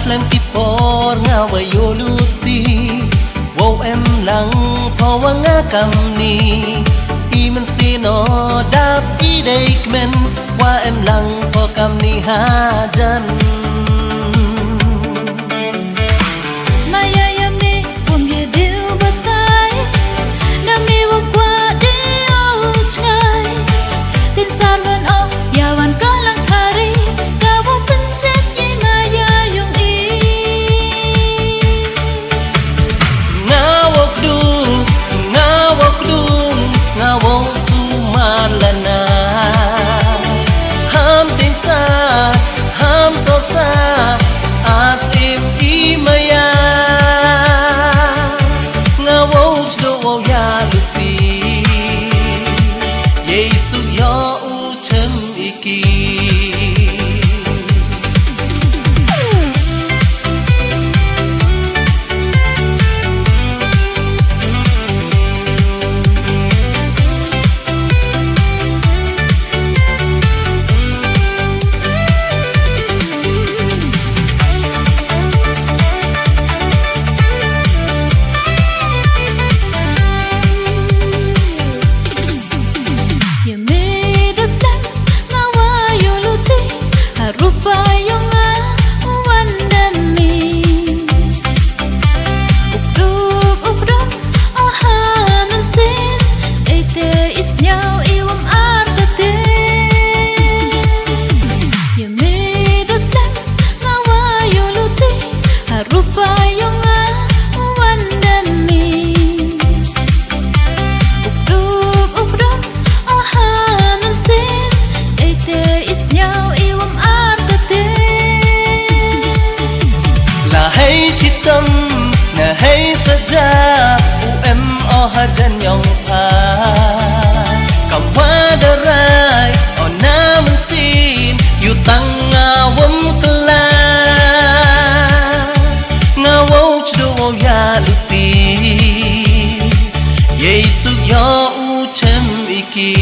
Daslem kipor nga wayoluti Wow em lang pawa nga kamni Iman sino dap idek men Wa em lang po kamni hajan Hey saja UM hajan yang pa Kawadarai namun sin Yutang ngawam kela Ngawaw chdo ya luti Yesu ya ucem iki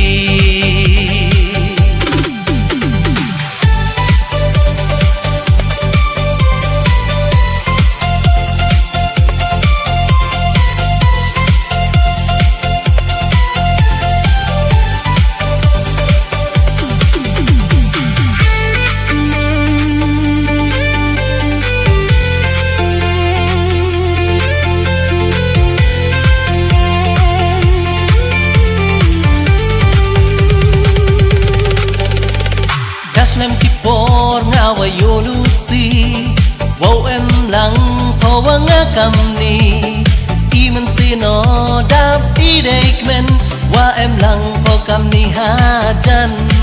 Daslem kipor nga wayoluti Wow em lang pawa nga kamni Iman sino dap idek men Wa em lang po kamni hajan